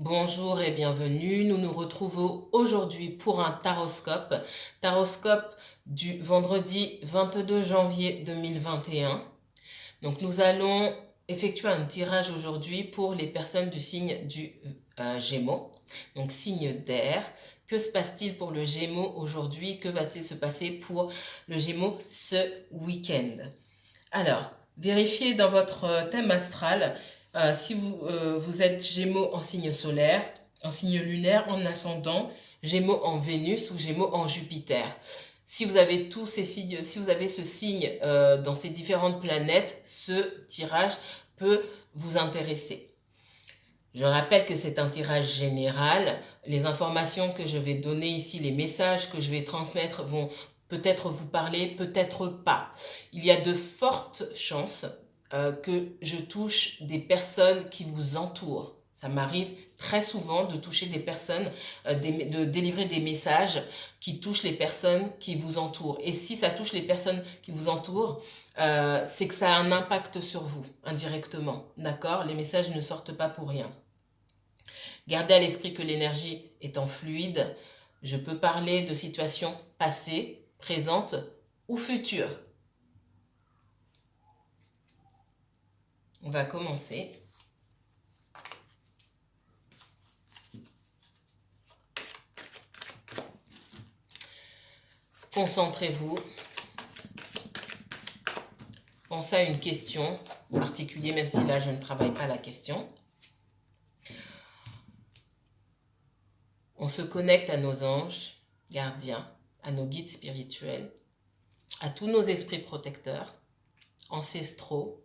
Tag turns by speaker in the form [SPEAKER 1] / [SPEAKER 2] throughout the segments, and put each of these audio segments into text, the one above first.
[SPEAKER 1] Bonjour et bienvenue. Nous nous retrouvons aujourd'hui pour un taroscope. Taroscope du vendredi 22 janvier 2021. Donc nous allons effectuer un tirage aujourd'hui pour les personnes du signe du Gémeaux, donc signe d'air. Que se passe-t-il pour le Gémeaux aujourd'hui? Que va-t-il se passer pour le Gémeaux ce week-end? Alors, vérifiez dans votre thème astral si vous êtes Gémeaux en signe solaire, en signe lunaire, en ascendant, Gémeaux en Vénus ou Gémeaux en Jupiter. Si vous avez tous ces signes, si vous avez ce signe dans ces différentes planètes, ce tirage peut vous intéresser. Je rappelle que c'est un tirage général. Les informations que je vais donner ici, les messages que je vais transmettre vont peut-être vous parler, peut-être pas. Il y a de fortes chances que je touche des personnes qui vous entourent. Ça m'arrive très souvent de toucher des personnes, de délivrer des messages qui touchent les personnes qui vous entourent. Et si ça touche les personnes qui vous entourent, c'est que ça a un impact sur vous, indirectement. D'accord? Les messages ne sortent pas pour rien. Gardez à l'esprit que l'énergie étant fluide, je peux parler de situations passées, présentes ou futures. On va commencer. Concentrez-vous. Pensez à une question en particulier, même si là je ne travaille pas la question. On se connecte à nos anges, gardiens, à nos guides spirituels, à tous nos esprits protecteurs, ancestraux,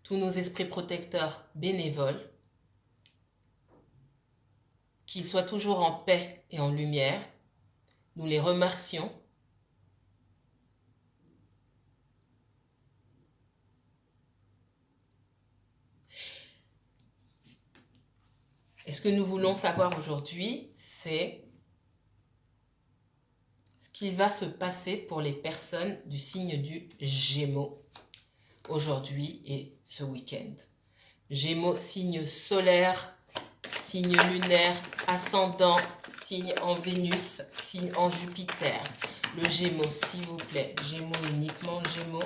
[SPEAKER 1] tous nos esprits protecteurs bénévoles, qu'ils soient toujours en paix et en lumière. Nous les remercions. Et ce que nous voulons savoir aujourd'hui, c'est ce qu'il va se passer pour les personnes du signe du Gémeaux aujourd'hui et ce week-end. Gémeaux, signe solaire, signe lunaire, ascendant, signe en Vénus, signe en Jupiter. Le Gémeaux, s'il vous plaît, Gémeaux uniquement, Gémeaux,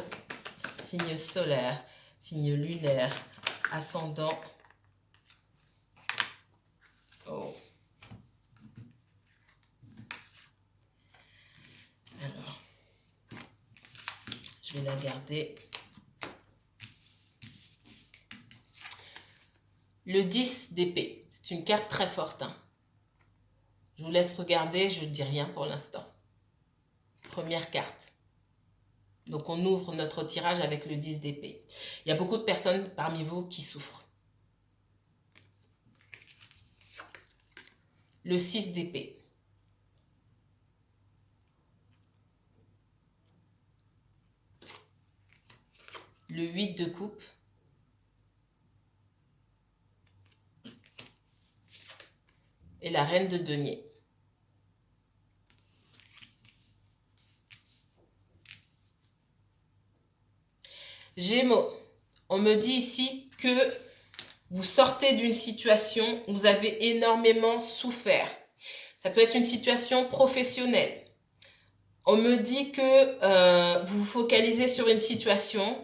[SPEAKER 1] signe solaire, signe lunaire, ascendant. Oh. Alors, je vais la garder. Le 10 d'épée, c'est une carte très forte. Hein. Je vous laisse regarder, je ne dis rien pour l'instant. Première carte. Donc on ouvre notre tirage avec le 10 d'épée. Il y a beaucoup de personnes parmi vous qui souffrent. Le 6 d'épée. Le 8 de coupe. Et la reine de denier. Gémeaux, on me dit ici que vous sortez d'une situation où vous avez énormément souffert. Ça peut être une situation professionnelle. On me dit que vous vous focalisez sur une situation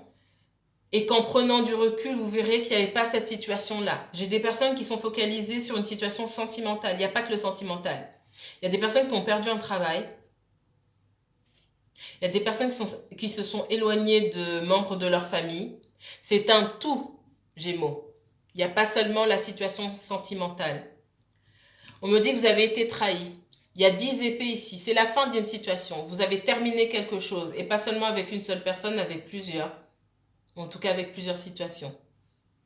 [SPEAKER 1] et qu'en prenant du recul, vous verrez qu'il n'y avait pas cette situation-là. J'ai des personnes qui sont focalisées sur une situation sentimentale. Il n'y a pas que le sentimental. Il y a des personnes qui ont perdu un travail. Il y a des personnes qui se sont éloignées de membres de leur famille. C'est un tout, Gémeaux. Il n'y a pas seulement la situation sentimentale. On me dit que vous avez été trahi. Il y a 10 épées ici. C'est la fin d'une situation. Vous avez terminé quelque chose. Et pas seulement avec une seule personne, avec plusieurs. En tout cas, avec plusieurs situations.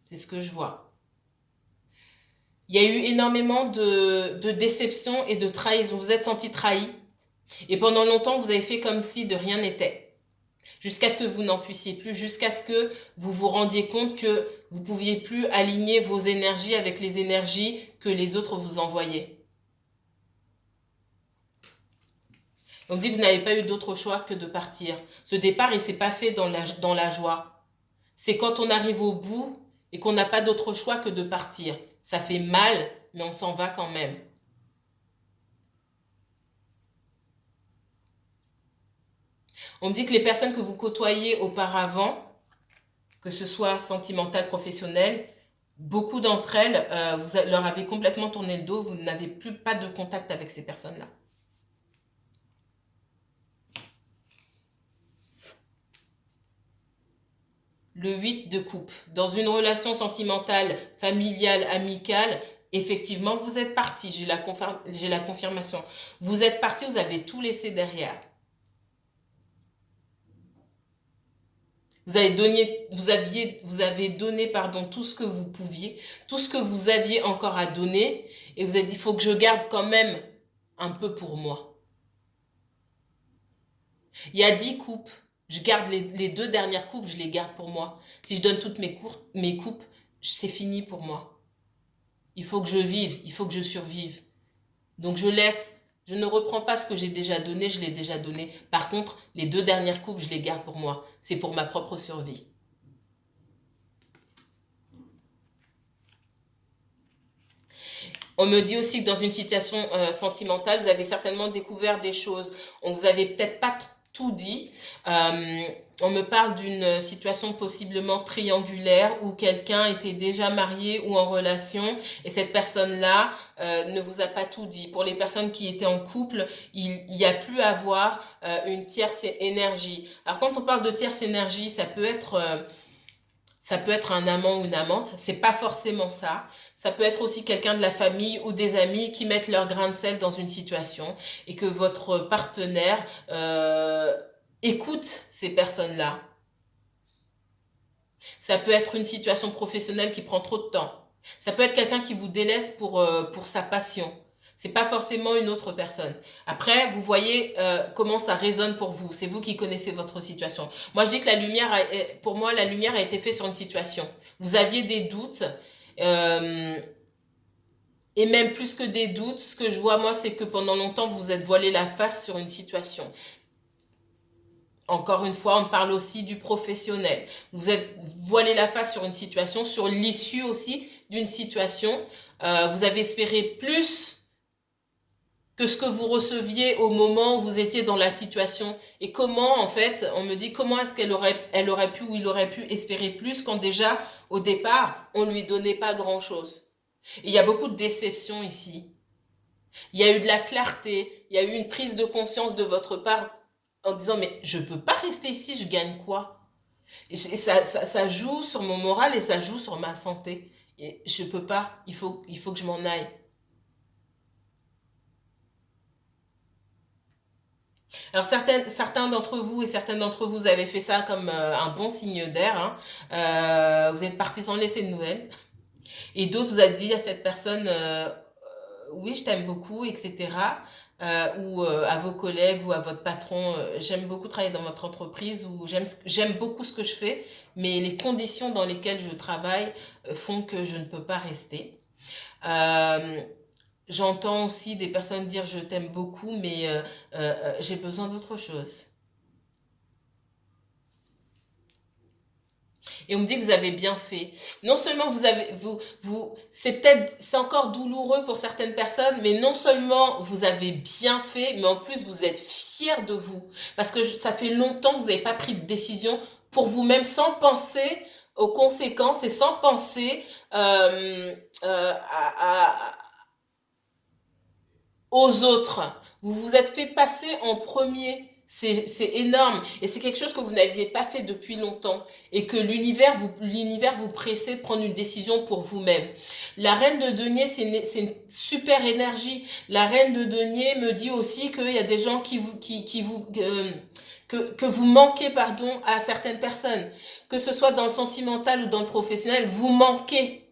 [SPEAKER 1] C'est ce que je vois. Il y a eu énormément de déceptions et de trahisons. Vous êtes senti trahi. Et pendant longtemps, vous avez fait comme si de rien n'était. Jusqu'à ce que vous n'en puissiez plus. Jusqu'à ce que vous vous rendiez compte que vous ne pouviez plus aligner vos énergies avec les énergies que les autres vous envoyaient. On dit que vous n'avez pas eu d'autre choix que de partir. Ce départ, il ne s'est pas fait dans la joie. C'est quand on arrive au bout et qu'on n'a pas d'autre choix que de partir. Ça fait mal, mais on s'en va quand même. On me dit que les personnes que vous côtoyez auparavant, que ce soit sentimental, professionnel, beaucoup d'entre elles, vous leur avez complètement tourné le dos, vous n'avez plus pas de contact avec ces personnes-là. Le 8 de coupe. Dans une relation sentimentale, familiale, amicale, effectivement, vous êtes parti. J'ai la confirmation. Vous êtes parti, vous avez tout laissé derrière. Vous avez donné, pardon, tout ce que vous pouviez, tout ce que vous aviez encore à donner, et vous avez dit, il faut que je garde quand même un peu pour moi. Il y a 10 coupes. Je garde les 2 dernières coupes, je les garde pour moi. Si je donne toutes mes coupes, c'est fini pour moi. Il faut que je vive, il faut que je survive. Donc je ne reprends pas ce que j'ai déjà donné, je l'ai déjà donné. Par contre, les 2 dernières coupes, je les garde pour moi. C'est pour ma propre survie. On me dit aussi que dans une situation sentimentale, vous avez certainement découvert des choses. On vous avait peut-être pas tout dit. On me parle d'une situation possiblement triangulaire où quelqu'un était déjà marié ou en relation et cette personne-là ne vous a pas tout dit. Pour les personnes qui étaient en couple, il y a pu avoir une tierce énergie. Alors quand on parle de tierce énergie, ça peut être un amant ou une amante, c'est pas forcément ça. Ça peut être aussi quelqu'un de la famille ou des amis qui mettent leur grain de sel dans une situation et que votre partenaire écoute ces personnes-là. Ça peut être une situation professionnelle qui prend trop de temps. Ça peut être quelqu'un qui vous délaisse pour sa passion. C'est pas forcément une autre personne. Après, vous voyez comment ça résonne pour vous. C'est vous qui connaissez votre situation. Moi, je dis que pour moi, la lumière a été faite sur une situation. Vous aviez des doutes. Et même plus que des doutes, ce que je vois, moi, c'est que pendant longtemps, vous vous êtes voilé la face sur une situation. Encore une fois, on parle aussi du professionnel. Vous êtes voilé la face sur une situation, sur l'issue aussi d'une situation. Vous avez espéré plus que ce que vous receviez au moment où vous étiez dans la situation. Et comment, en fait, on me dit comment est-ce elle aurait pu ou il aurait pu espérer plus quand déjà, au départ, on ne lui donnait pas grand-chose. Et il y a beaucoup de déception ici. Il y a eu de la clarté, il y a eu une prise de conscience de votre part en disant mais je ne peux pas rester ici, je gagne quoi? Et ça joue sur mon moral et ça joue sur ma santé. Et je ne peux pas, il faut que je m'en aille. Alors certains d'entre vous et certaines d'entre vous avez fait ça comme un bon signe d'air. Hein. Vous êtes partis sans laisser de nouvelles. Et d'autres vous avez dit à cette personne oui je t'aime beaucoup, etc. Ou à vos collègues ou à votre patron, j'aime beaucoup travailler dans votre entreprise ou j'aime beaucoup ce que je fais, mais les conditions dans lesquelles je travaille font que je ne peux pas rester. J'entends aussi des personnes dire je t'aime beaucoup, mais j'ai besoin d'autre chose. Et on me dit que vous avez bien fait. Non seulement c'est encore douloureux pour certaines personnes, mais non seulement vous avez bien fait, mais en plus vous êtes fiers de vous. Parce que ça fait longtemps que vous n'avez pas pris de décision pour vous-même sans penser aux conséquences et sans penser aux autres. Vous vous êtes fait passer en premier. C'est énorme. Et c'est quelque chose que vous n'aviez pas fait depuis longtemps. Et que l'univers vous pressait de prendre une décision pour vous-même. La reine de denier, c'est une super énergie. La reine de denier me dit aussi qu'il y a des gens que vous manquez, pardon, à certaines personnes. Que ce soit dans le sentimental ou dans le professionnel, vous manquez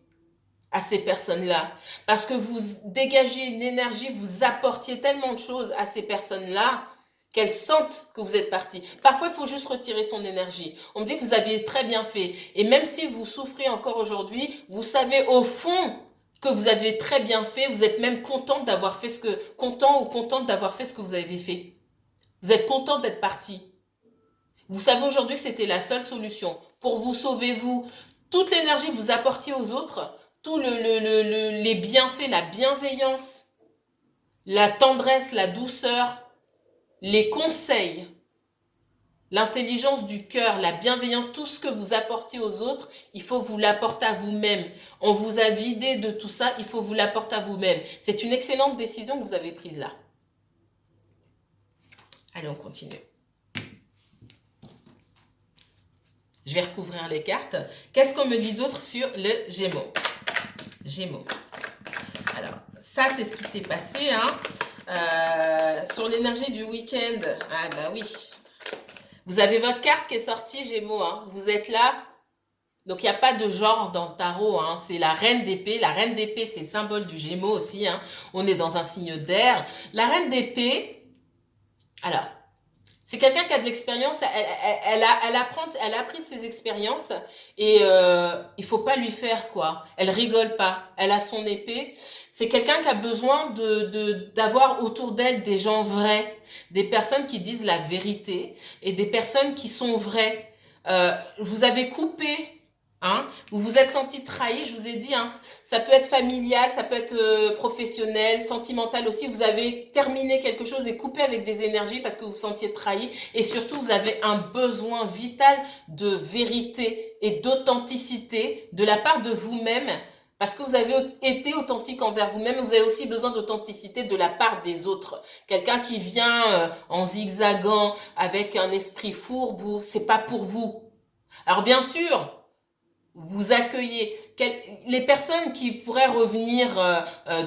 [SPEAKER 1] à ces personnes-là. Parce que vous dégagez une énergie, vous apportiez tellement de choses à ces personnes-là qu'elles sentent que vous êtes parti. Parfois, il faut juste retirer son énergie. On me dit que vous aviez très bien fait. Et même si vous souffrez encore aujourd'hui, vous savez au fond que vous avez très bien fait. Vous êtes même content d'avoir fait content ou contente d'avoir fait ce que vous avez fait. Vous êtes content d'être parti. Vous savez aujourd'hui que c'était la seule solution. Pour vous sauver, vous, toute l'énergie que vous apportiez aux autres, tout les bienfaits, la bienveillance, la tendresse, la douceur, les conseils, l'intelligence du cœur, la bienveillance, tout ce que vous apportez aux autres, il faut vous l'apporter à vous-même. On vous a vidé de tout ça, il faut vous l'apporter à vous-même. C'est une excellente décision que vous avez prise là. Allez, on continue. Je vais recouvrir les cartes. Qu'est-ce qu'on me dit d'autre sur le Gémeaux? Gémeaux. Alors, ça, c'est ce qui s'est passé. Sur l'énergie du week-end. Ah, bah oui. Vous avez votre carte qui est sortie, Gémeaux. Vous êtes là. Donc, il n'y a pas de genre dans le tarot. C'est la reine d'épée. La reine d'épée, c'est le symbole du Gémeaux aussi. On est dans un signe d'air. La reine d'épée, alors, c'est quelqu'un qui a de l'expérience, elle a appris de ses expériences et il faut pas lui faire quoi. Elle rigole pas, elle a son épée. C'est quelqu'un qui a besoin d'avoir autour d'elle des gens vrais, des personnes qui disent la vérité et des personnes qui sont vraies. Vous avez coupé. Vous vous êtes senti trahi, je vous ai dit, ça peut être familial, ça peut être professionnel, sentimental aussi. Vous avez terminé quelque chose et coupé avec des énergies parce que vous vous sentiez trahi. Et surtout, vous avez un besoin vital de vérité et d'authenticité de la part de vous-même. Parce que vous avez été authentique envers vous-même, vous avez aussi besoin d'authenticité de la part des autres. Quelqu'un qui vient en zigzagant avec un esprit fourbe, c'est pas pour vous. Alors bien sûr, vous accueillez les personnes qui pourraient revenir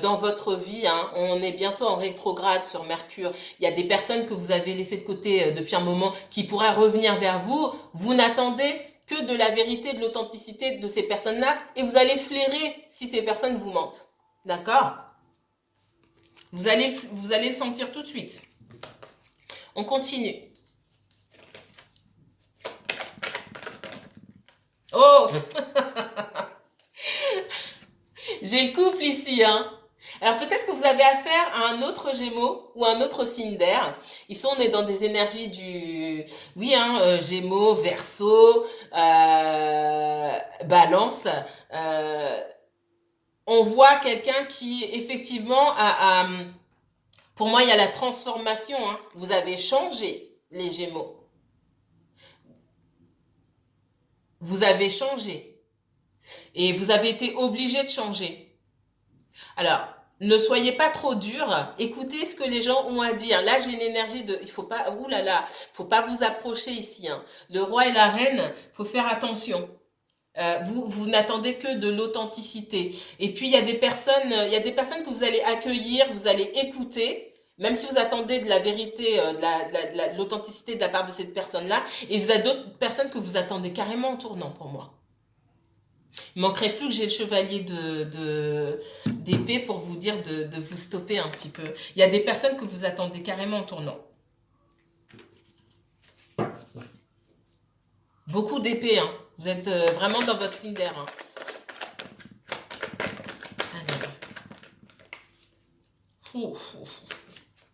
[SPEAKER 1] dans votre vie. On est bientôt en rétrograde sur Mercure. Il y a des personnes que vous avez laissées de côté depuis un moment qui pourraient revenir vers vous. Vous n'attendez que de la vérité, de l'authenticité de ces personnes-là et vous allez flairer si ces personnes vous mentent. D'accord? Vous allez le sentir tout de suite. On continue. Oh j'ai le couple ici, Alors peut-être que vous avez affaire à un autre Gémeaux ou un autre signe d'air. Ici, on est dans des énergies du... Oui, Gémeaux, Verseau, Balance. On voit quelqu'un qui, effectivement, pour moi, il y a la transformation. Vous avez changé, les Gémeaux. Vous avez changé. Et vous avez été obligé de changer. Alors, ne soyez pas trop dur. Écoutez ce que les gens ont à dire. Là, j'ai une énergie de... Il faut pas... faut pas vous approcher ici. Le roi et la reine, faut faire attention. Vous n'attendez que de l'authenticité. Et puis, il y a des personnes que vous allez accueillir, vous allez écouter, même si vous attendez de la vérité, de l'authenticité de la part de cette personne-là. Et vous avez d'autres personnes que vous attendez carrément en tournant pour moi. Il manquerait plus que j'ai le chevalier d'épée pour vous dire de vous stopper un petit peu. Il y a des personnes que vous attendez carrément en tournant. Beaucoup d'épées, Vous êtes vraiment dans votre signe d'air.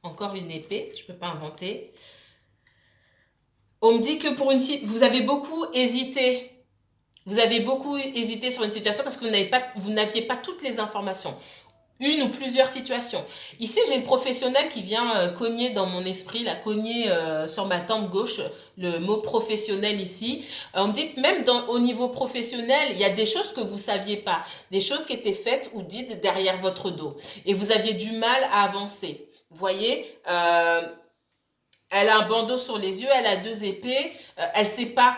[SPEAKER 1] Encore une épée, je ne peux pas inventer. On me dit que vous avez beaucoup hésité. Vous avez beaucoup hésité sur une situation parce que vous n'aviez pas toutes les informations. Une ou plusieurs situations. Ici, j'ai le professionnel qui vient cogner dans mon esprit, cogner sur ma tempe gauche, le mot professionnel ici. On me dit que même au niveau professionnel, il y a des choses que vous ne saviez pas, des choses qui étaient faites ou dites derrière votre dos. Et vous aviez du mal à avancer. Vous voyez, elle a un bandeau sur les yeux, elle a 2 épées, elle sait pas.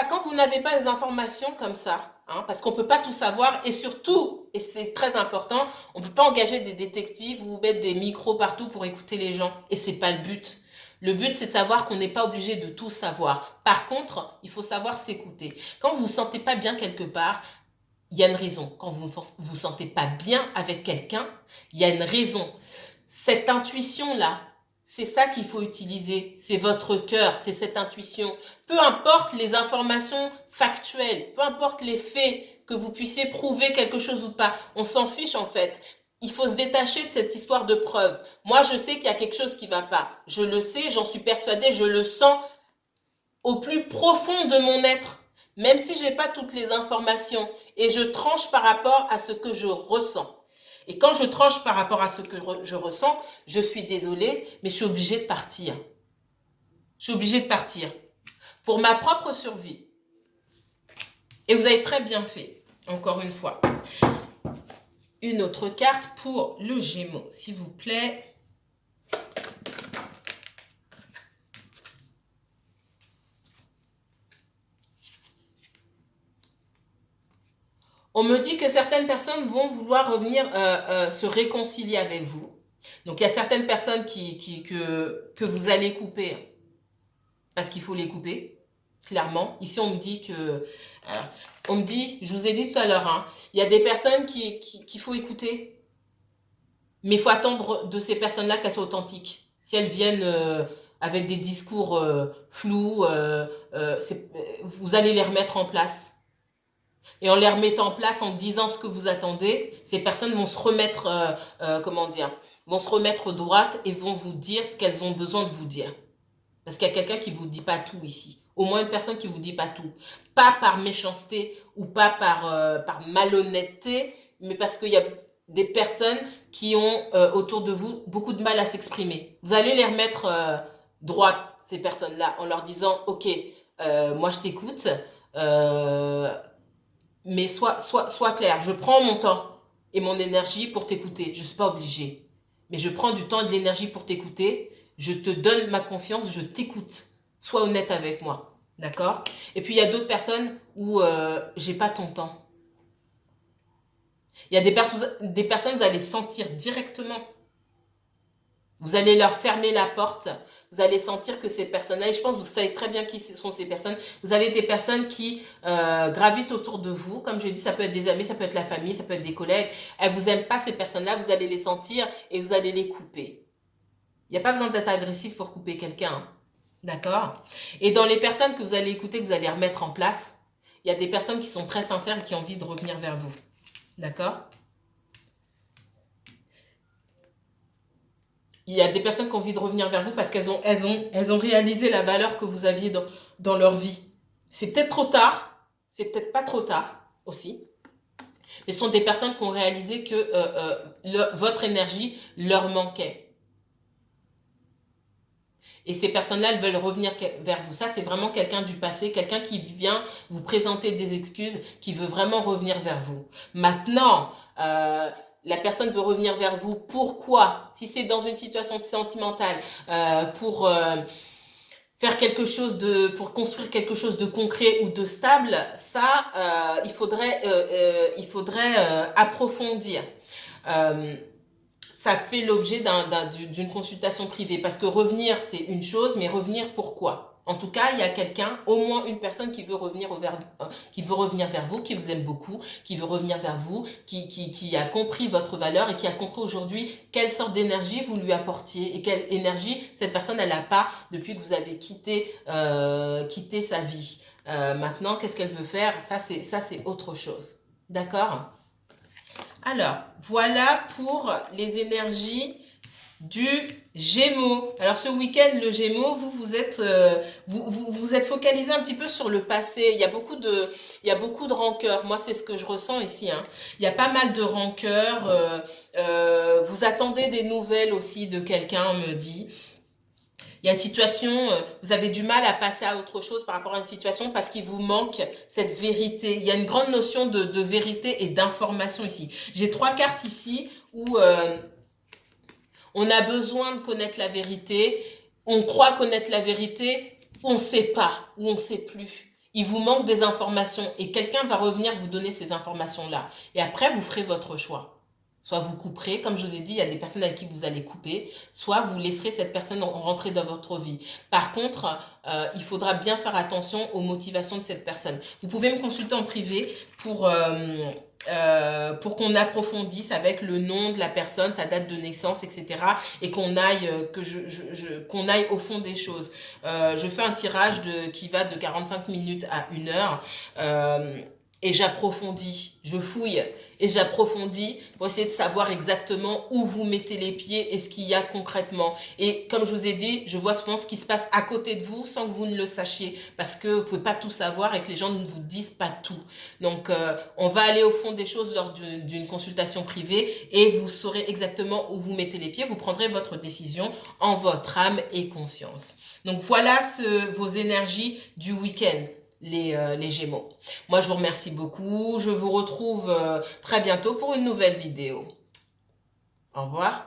[SPEAKER 1] Quand vous n'avez pas des informations comme ça, parce qu'on ne peut pas tout savoir, et surtout, et c'est très important, on ne peut pas engager des détectives ou mettre des micros partout pour écouter les gens, et c'est pas le but. Le but, c'est de savoir qu'on n'est pas obligé de tout savoir. Par contre, il faut savoir s'écouter. Quand vous ne vous sentez pas bien quelque part, il y a une raison. Quand vous ne vous sentez pas bien avec quelqu'un, il y a une raison. Cette intuition-là, c'est ça qu'il faut utiliser, c'est votre cœur, c'est cette intuition. Peu importe les informations factuelles, peu importe les faits, que vous puissiez prouver quelque chose ou pas, on s'en fiche en fait. Il faut se détacher de cette histoire de preuve. Moi, je sais qu'il y a quelque chose qui ne va pas. Je le sais, j'en suis persuadée, je le sens au plus profond de mon être. même si je n'ai pas toutes les informations, et je tranche par rapport à ce que je ressens. Et quand je tranche par rapport à ce que je ressens, je suis désolée, mais je suis obligée de partir. Je suis obligée de partir pour ma propre survie. Et vous avez très bien fait, encore une fois. Une autre carte pour le Gémeaux, s'il vous plaît. On me dit que certaines personnes vont vouloir revenir se réconcilier avec vous. Donc, il y a certaines personnes que vous allez couper parce qu'il faut les couper, clairement. Ici, on me dit que... on me dit, je vous ai dit tout à l'heure, hein, il y a des personnes qu'il faut écouter. Mais il faut attendre de ces personnes-là qu'elles soient authentiques. Si elles viennent avec des discours flous, vous allez les remettre en place. Et en les remettant en place, en disant ce que vous attendez, ces personnes vont se remettre, vont se remettre droite et vont vous dire ce qu'elles ont besoin de vous dire. Parce qu'il y a quelqu'un qui ne vous dit pas tout ici. Au moins une personne qui ne vous dit pas tout. Pas par méchanceté ou pas par malhonnêteté, mais parce qu'il y a des personnes qui ont autour de vous beaucoup de mal à s'exprimer. Vous allez les remettre droite, ces personnes-là, en leur disant « Ok, moi je t'écoute, mais sois clair. Je prends mon temps et mon énergie pour t'écouter. Je ne suis pas obligée. Mais je prends du temps et de l'énergie pour t'écouter. Je te donne ma confiance, je t'écoute. Sois honnête avec moi. D'accord? Et puis, il y a d'autres personnes où j'ai pas ton temps. Il y a des personnes, vous allez sentir directement. Vous allez leur fermer la porte. Vous allez sentir que ces personnes-là, et je pense que vous savez très bien qui sont ces personnes, vous avez des personnes qui gravitent autour de vous. Comme je l'ai dit, ça peut être des amis, ça peut être la famille, ça peut être des collègues. Elles ne vous aiment pas, ces personnes-là, vous allez les sentir et vous allez les couper. Il n'y a pas besoin d'être agressif pour couper quelqu'un. Hein. D'accord? Et dans les personnes que vous allez écouter, que vous allez remettre en place, il y a des personnes qui sont très sincères et qui ont envie de revenir vers vous. D'accord? Il y a des personnes qui ont envie de revenir vers vous parce qu'elles ont réalisé la valeur que vous aviez dans leur vie. C'est peut-être trop tard, c'est peut-être pas trop tard aussi. Mais ce sont des personnes qui ont réalisé que votre énergie leur manquait. Et ces personnes-là, elles veulent revenir vers vous. Ça, c'est vraiment quelqu'un du passé, quelqu'un qui vient vous présenter des excuses, qui veut vraiment revenir vers vous. Maintenant, la personne veut revenir vers vous. Pourquoi? Si c'est dans une situation sentimentale, pour faire quelque chose pour construire quelque chose de concret ou de stable, ça, il faudrait approfondir. Ça fait l'objet d'une consultation privée. Parce que revenir, c'est une chose, mais revenir pourquoi? En tout cas, il y a quelqu'un, au moins une personne qui veut revenir vers vous, qui vous aime beaucoup, qui veut revenir vers vous, qui a compris votre valeur et qui a compris aujourd'hui quelle sorte d'énergie vous lui apportiez et quelle énergie cette personne elle n'a pas depuis que vous avez quitté sa vie. Maintenant, qu'est-ce qu'elle veut faire? Ça, c'est autre chose. D'accord? Alors, voilà pour les énergies du Gémeaux. Alors, ce week-end, le Gémeaux, vous êtes focalisé un petit peu sur le passé. Il y a beaucoup de rancœur. Moi, c'est ce que je ressens ici. Hein. Il y a pas mal de rancœur. Vous attendez des nouvelles aussi de quelqu'un, on me dit. Il y a une situation, vous avez du mal à passer à autre chose par rapport à une situation parce qu'il vous manque cette vérité. Il y a une grande notion de vérité et d'information ici. J'ai 3 cartes ici où on a besoin de connaître la vérité. On croit connaître la vérité, on ne sait pas ou on ne sait plus. Il vous manque des informations et quelqu'un va revenir vous donner ces informations-là. Et après, vous ferez votre choix. Soit vous couperez, comme je vous ai dit, il y a des personnes avec qui vous allez couper, soit vous laisserez cette personne rentrer dans votre vie. Par contre, il faudra bien faire attention aux motivations de cette personne. Vous pouvez me consulter en privé pour qu'on approfondisse avec le nom de la personne, sa date de naissance, etc. Et qu'on aille, qu'on aille au fond des choses. Je fais un tirage qui va de 45 minutes à 1 heure. Et j'approfondis, je fouille et j'approfondis pour essayer de savoir exactement où vous mettez les pieds et ce qu'il y a concrètement. Et comme je vous ai dit, je vois souvent ce qui se passe à côté de vous sans que vous ne le sachiez, parce que vous ne pouvez pas tout savoir et que les gens ne vous disent pas tout. Donc, on va aller au fond des choses lors d'une consultation privée et vous saurez exactement où vous mettez les pieds. Vous prendrez votre décision en votre âme et conscience. Donc, voilà vos énergies du week-end. Les Gémeaux. Moi, je vous remercie beaucoup. Je vous retrouve très bientôt pour une nouvelle vidéo. Au revoir.